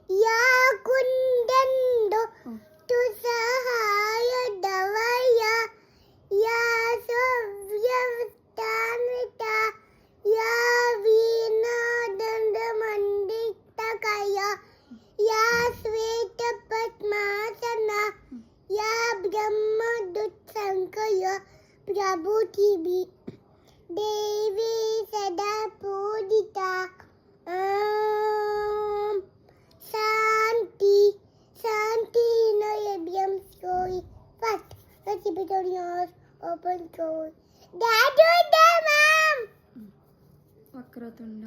या कुंदंदो तु सहाय दवया या सव्यवतान्विता या वीणादण्डमण्डितकया या श्वेतपद्मासना या ब्रह्मदुत्संकया प्रभुति देवी सदा पूजिता शांति शांति no ebiam story fast let's keep it on yours open story that was the mom Vakratunda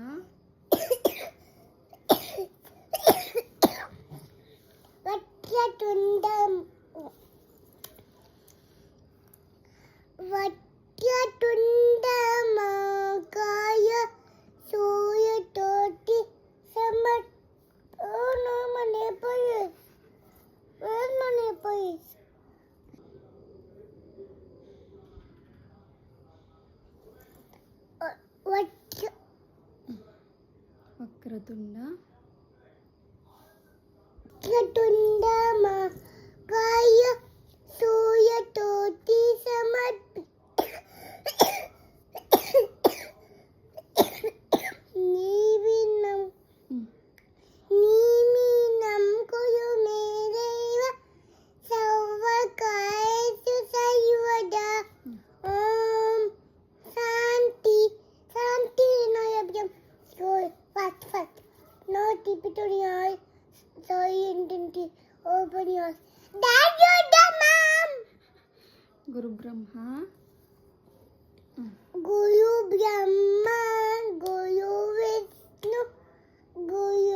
Vakratundam వక్రతుండమకాయ సూర్యతోటి Samar oh no my neighbor is where's my neighbor is Vakratunda వక్రతుండమకాయ సూర్యతోటి సమర్పి नीमीनं कुरु मे देव सर्वकार्येषु सर्वदा ॐ शान्ति शान्ति no ebiam story fast fast no keep it on yours sorry intenti open yours that you the mom Guru Brahma Guru Brahma Guru Vishnu Guru